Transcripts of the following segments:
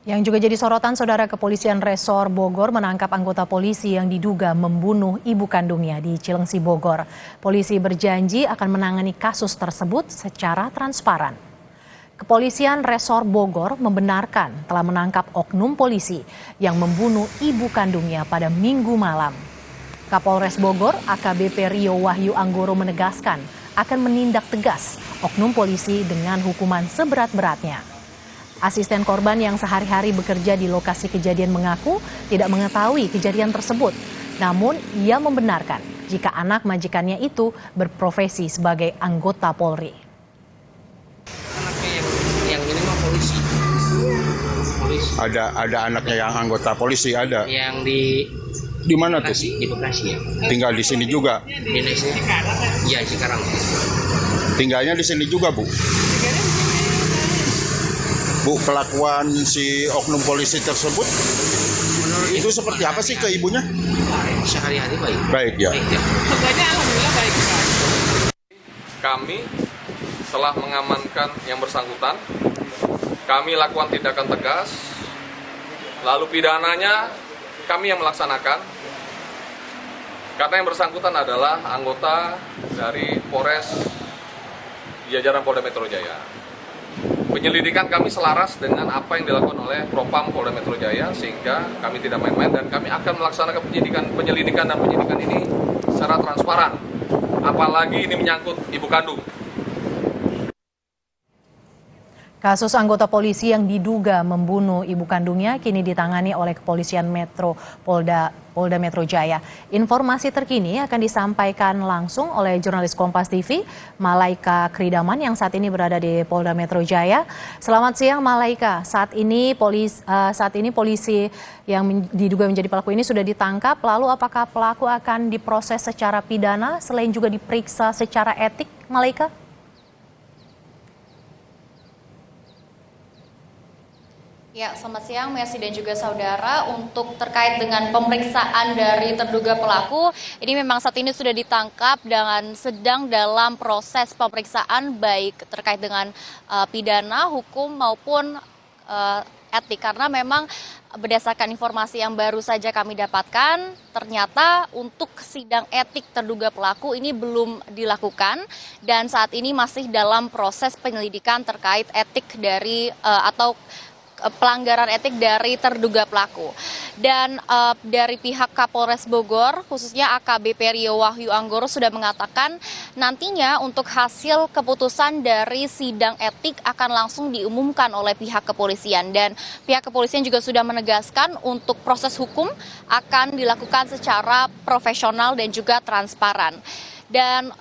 Yang juga jadi sorotan, Saudara, Kepolisian Resor Bogor menangkap anggota polisi yang diduga membunuh ibu kandungnya di Cilengsi, Bogor. Polisi berjanji akan menangani kasus tersebut secara transparan. Kepolisian Resor Bogor membenarkan telah menangkap oknum polisi yang membunuh ibu kandungnya pada Minggu malam. Kapolres Bogor, AKBP Rio Wahyu Anggoro, menegaskan akan menindak tegas oknum polisi dengan hukuman seberat-beratnya. Asisten korban yang sehari-hari bekerja di lokasi kejadian mengaku tidak mengetahui kejadian tersebut. Namun ia membenarkan jika anak majikannya itu berprofesi sebagai anggota Polri. Anaknya yang ini mah polisi. Ada anaknya yang anggota polisi, ada. Yang Di mana tuh? Di Bekasi ya. Tinggal di sini juga. Di Indonesia. Iya, sekarang. Tinggalnya di sini juga, Bu. Bu, kelakuan si oknum polisi tersebut itu seperti apa sih ke ibunya? Sehari-hari baik. Baik ya. Sebenarnya alhamdulillah baik. Kami telah mengamankan yang bersangkutan. Kami lakukan tindakan tegas. Lalu pidananya kami yang melaksanakan. Karena yang bersangkutan adalah anggota dari Polres jajaran Polda Metro Jaya. Penyelidikan kami selaras dengan apa yang dilakukan oleh Propam Polda Metro Jaya, sehingga kami tidak main-main dan kami akan melaksanakan penyelidikan ini secara transparan. Apalagi ini menyangkut ibu kandung. Kasus anggota polisi yang diduga membunuh ibu kandungnya kini ditangani oleh Kepolisian Polda Metro Jaya. Informasi terkini akan disampaikan langsung oleh jurnalis Kompas TV, Malaika Kridaman, yang saat ini berada di Polda Metro Jaya. Selamat siang, Malaika. Saat ini polisi yang diduga menjadi pelaku ini sudah ditangkap. Lalu apakah pelaku akan diproses secara pidana selain juga diperiksa secara etik, Malaika? Ya, selamat siang, Mercy dan juga saudara. Untuk terkait dengan pemeriksaan dari terduga pelaku, ini memang saat ini sudah ditangkap dan sedang dalam proses pemeriksaan baik terkait dengan pidana, hukum maupun etik. Karena memang berdasarkan informasi yang baru saja kami dapatkan, ternyata untuk sidang etik terduga pelaku ini belum dilakukan dan saat ini masih dalam proses penyelidikan terkait etik dari atau pelanggaran etik dari terduga pelaku. Dan dari pihak Kapolres Bogor, khususnya AKBP Rio Wahyu Anggoro, sudah mengatakan nantinya untuk hasil keputusan dari sidang etik akan langsung diumumkan oleh pihak kepolisian. Dan pihak kepolisian juga sudah menegaskan untuk proses hukum akan dilakukan secara profesional dan juga transparan. Dan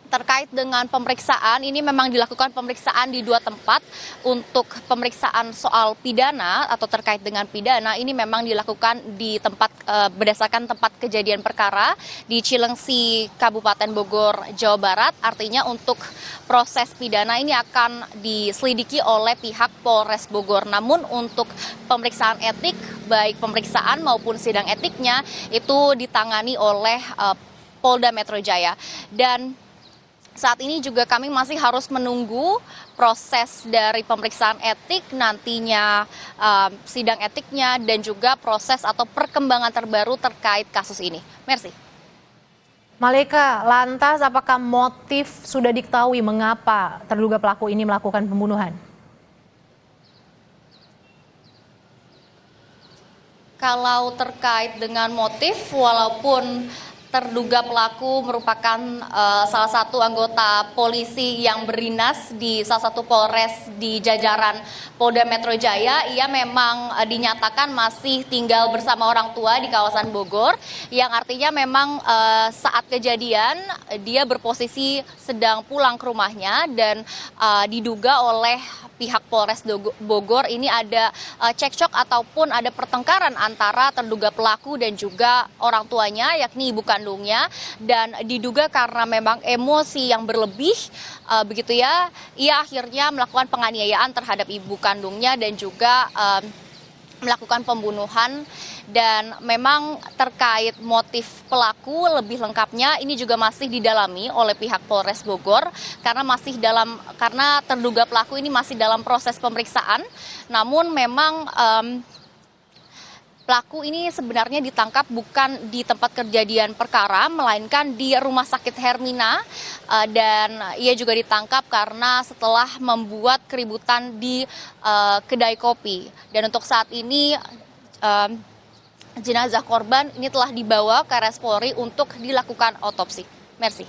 terkait dengan pemeriksaan, ini memang dilakukan pemeriksaan di dua tempat. Untuk pemeriksaan soal pidana atau terkait dengan pidana, ini memang dilakukan di tempat berdasarkan tempat kejadian perkara di Cilengsi, Kabupaten Bogor, Jawa Barat. Artinya untuk proses pidana ini akan diselidiki oleh pihak Polres Bogor. Namun untuk pemeriksaan etik, baik pemeriksaan maupun sidang etiknya, itu ditangani oleh Polda Metro Jaya. Dan saat ini juga kami masih harus menunggu proses dari pemeriksaan etik, nantinya sidang etiknya, dan juga proses atau perkembangan terbaru terkait kasus ini. Mercy. Malaika, lantas apakah motif sudah diketahui mengapa terduga pelaku ini melakukan pembunuhan? Kalau terkait dengan motif, walaupun terduga pelaku merupakan salah satu anggota polisi yang berinas di salah satu Polres di jajaran Polda Metro Jaya, ia memang dinyatakan masih tinggal bersama orang tua di kawasan Bogor, yang artinya memang saat kejadian dia berposisi sedang pulang ke rumahnya dan diduga oleh pihak Polres Bogor ini ada cekcok ataupun ada pertengkaran antara terduga pelaku dan juga orang tuanya, yakni ibu kandungnya, dan diduga karena memang emosi yang berlebih begitu ya, ia akhirnya melakukan penganiayaan terhadap ibu kandungnya dan juga melakukan pembunuhan, dan memang terkait motif pelaku lebih lengkapnya ini juga masih didalami oleh pihak Polres Bogor karena terduga pelaku ini masih dalam proses pemeriksaan. Namun memang pelaku ini sebenarnya ditangkap bukan di tempat kejadian perkara, melainkan di Rumah Sakit Hermina, dan ia juga ditangkap karena setelah membuat keributan di kedai kopi. Dan untuk saat ini jenazah korban ini telah dibawa ke RS Polri untuk dilakukan otopsi. Mercy.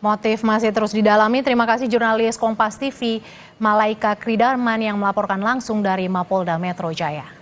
Motif masih terus didalami. Terima kasih jurnalis Kompas TV Malaika Kridarman yang melaporkan langsung dari Mapolda Metro Jaya.